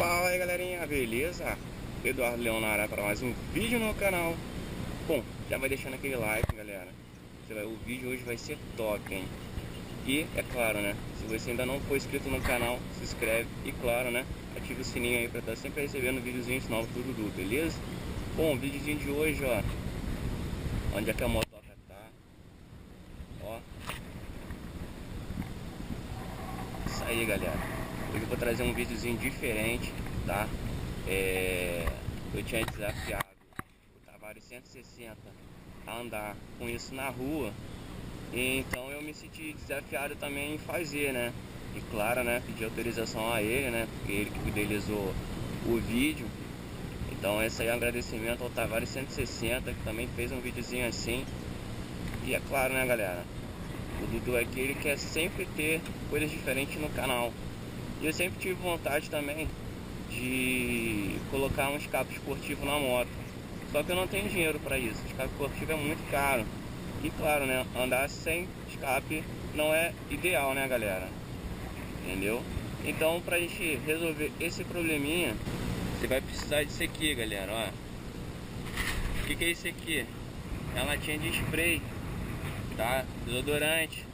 Fala aí galerinha, beleza? Eduardo Leonardo para mais um vídeo no canal. Bom, já vai deixando aquele like, galera. O vídeo hoje vai ser top, hein? E é claro, né? Se você ainda não for inscrito no canal, se inscreve e claro, né? Ative o sininho aí para estar sempre recebendo videozinhos novos do Dudu, beleza? Bom, o videozinho de hoje, ó. Onde é que a motoca tá? Ó. Isso aí, galera. Hoje eu vou trazer um videozinho diferente, tá? Eu tinha desafiado o Tavares 160 a andar com isso na rua. Então eu me senti desafiado também em fazer, né? E claro, né? Pedi autorização a ele, né? Porque ele que idealizou o vídeo. Então esse aí é um agradecimento ao Tavares 160, que também fez um videozinho assim. E é claro, né, galera? O Dudu aqui, ele quer sempre ter coisas diferentes no canal. E eu sempre tive vontade também de colocar um escape esportivo na moto. Só que eu não tenho dinheiro para isso. Escape esportivo é muito caro. E claro, né, andar sem escape não é ideal, né, galera? Entendeu? Então, pra gente resolver esse probleminha, você vai precisar disso aqui, galera, ó. O que é isso aqui? É uma latinha de spray, tá? Desodorante.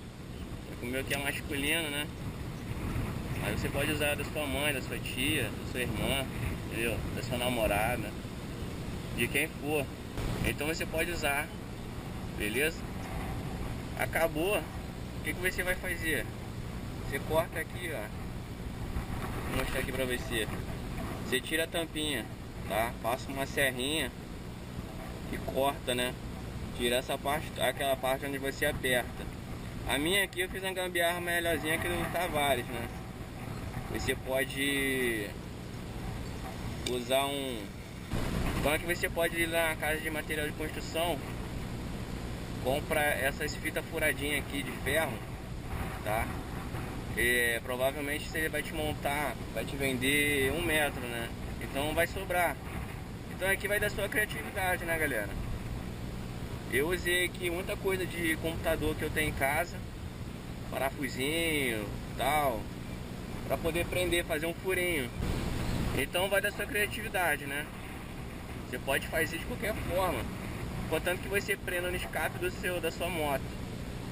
O meu aqui é masculino, né? Aí você pode usar da sua mãe, da sua tia, da sua irmã, entendeu? Da sua namorada, de quem for. Então você pode usar, beleza? Acabou. O que você vai fazer? Você corta aqui, ó. Vou mostrar aqui pra você. Você tira a tampinha, tá? Passa uma serrinha e corta, né? Tira essa parte, aquela parte onde você aperta. A minha aqui eu fiz uma gambiarra melhorzinha aqui do Tavares, né? Você pode usar Então aqui você pode ir lá na casa de material de construção, compra essas fitas furadinhas aqui de ferro, tá? E provavelmente ele vai te montar, vai te vender 1 metro, né? Então vai sobrar. Então aqui vai da sua criatividade, né, galera? Eu usei aqui muita coisa de computador que eu tenho em casa, parafusinho, tal, para poder prender, fazer um furinho. Então vai da sua criatividade, né? Você pode fazer de qualquer forma, contanto que você prenda no escape da sua moto.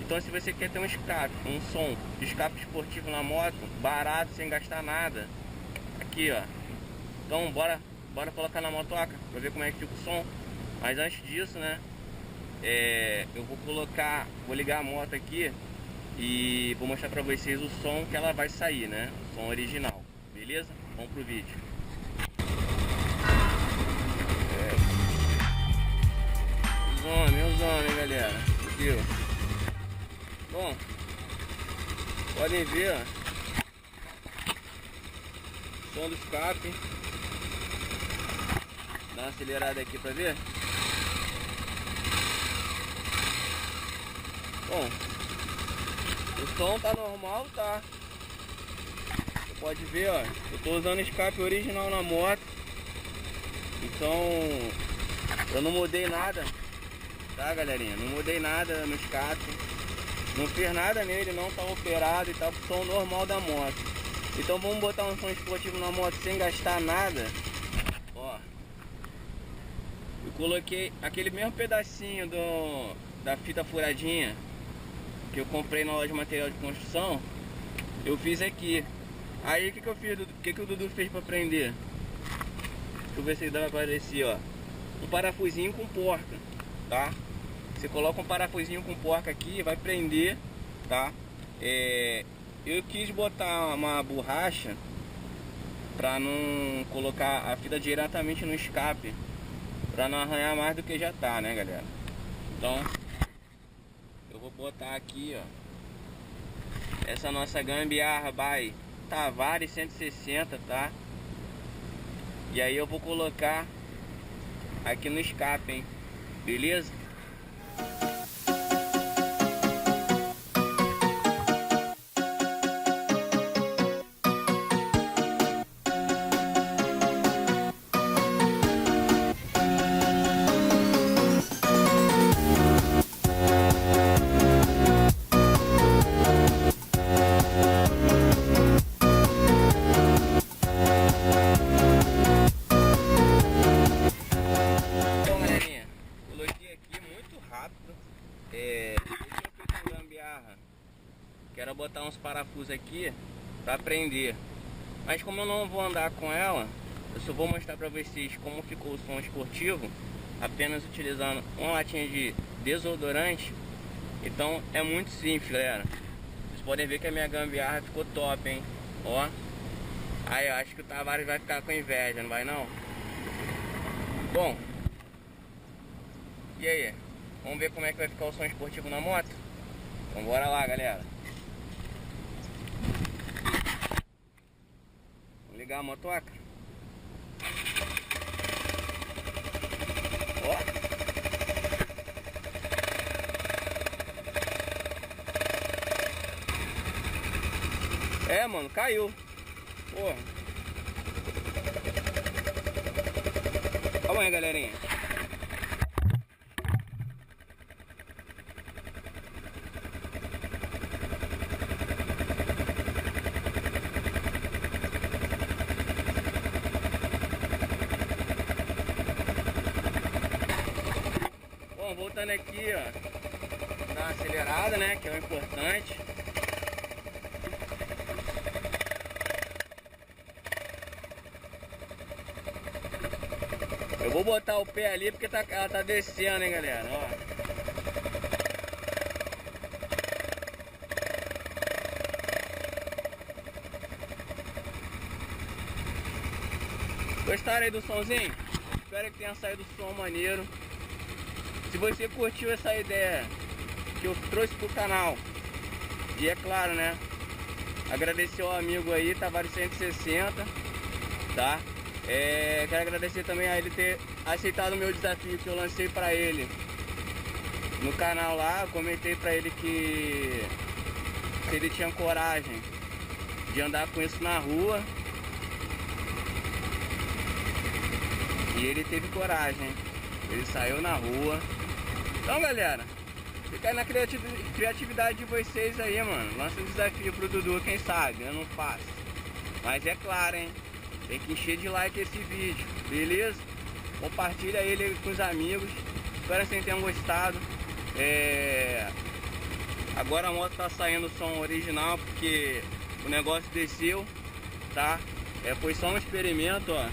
Então se você quer ter um escape, um som de escape esportivo na moto, barato, sem gastar nada, aqui ó. Então bora colocar na motoca para ver como é que fica o som. Mas antes disso, né, eu vou ligar a moto aqui e vou mostrar pra vocês o som que ela vai sair, né? O som original, beleza? Vamos pro vídeo. Os homens, galera. Aqui, ó. Bom, podem ver, ó. Som do escape. Dá uma acelerada aqui pra ver. Bom, o som tá normal, tá? Você pode ver, ó. Eu tô usando escape original na moto. Então eu não mudei nada, tá, galerinha? Não mudei nada no escape. Não fiz nada nele, não tá operado e tá com o som normal da moto. Então vamos botar um som esportivo na moto sem gastar nada. Ó, eu coloquei aquele mesmo pedacinho da fita furadinha que eu comprei na loja de material de construção. Eu fiz aqui. Aí o que eu fiz? O que o Dudu fez pra prender? Deixa eu ver se dá pra aparecer, ó. Um parafusinho com porca, tá? Você coloca um parafusinho com porca aqui, vai prender, tá? Eu quis botar uma borracha pra não colocar a fita diretamente no escape, pra não arranhar mais do que já tá, né, galera? Então eu vou botar aqui, ó, essa nossa gambiarra by Tavares 160, tá? E aí eu vou colocar aqui no escape, hein? Beleza? parafusos aqui para prender. Mas como eu não vou andar com ela, eu só vou mostrar para vocês como ficou o som esportivo, apenas utilizando uma latinha de desodorante. Então é muito simples, galera. Vocês podem ver que a minha gambiarra ficou top, hein? Ó. Aí eu acho que o Tavares vai ficar com inveja, não vai não? Bom, e aí? Vamos ver como é que vai ficar o som esportivo na moto? Então bora lá, galera. Vou ligar a motoca. Ó. É, mano, caiu. Porra. Calma aí, galerinha. Bom, voltando aqui, ó, dar uma acelerada, né, que é o importante. Eu vou botar o pé ali porque ela tá descendo, hein, galera, ó. Gostaram aí do somzinho? Espero que tenha saído o som maneiro. Se você curtiu essa ideia que eu trouxe pro canal, e é claro, né, agradecer ao amigo aí, Tavares 160, tá? Quero agradecer também a ele ter aceitado o meu desafio que eu lancei pra ele no canal lá. Eu comentei pra ele que se ele tinha coragem de andar com isso na rua, e ele teve coragem, ele saiu na rua. Então, galera, fica aí na criatividade de vocês aí, mano. Lança um desafio pro Dudu, quem sabe, eu não faço. Mas é claro, hein, tem que encher de like esse vídeo, beleza? Compartilha ele com os amigos. Espero que vocês tenham gostado. Agora a moto tá saindo o som original porque o negócio desceu, tá? Foi só um experimento, ó.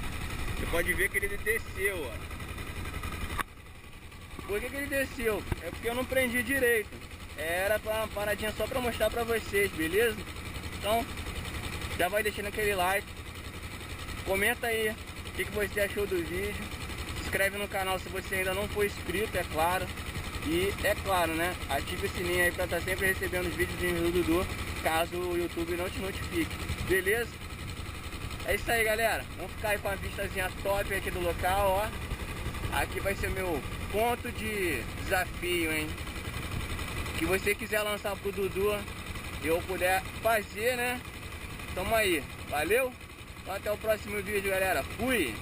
Você pode ver que ele desceu, ó. Por que ele desceu? É porque eu não prendi direito. Era uma paradinha só pra mostrar pra vocês, beleza? Então, já vai deixando aquele like. Comenta aí o que você achou do vídeo. Se inscreve no canal se você ainda não for inscrito, é claro. E é claro, né, ative o sininho aí pra estar sempre recebendo os vídeos do Dudu, caso o YouTube não te notifique. Beleza? É isso aí, galera. Vamos ficar aí com a vistazinha top aqui do local, ó. Aqui vai ser meu ponto de desafio, hein. Se você quiser lançar pro Dudu e eu puder fazer, né, tamo aí. Valeu? Então até o próximo vídeo, galera. Fui!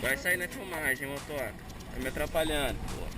Vai sair na filmagem, motoca. Tá me atrapalhando, pô.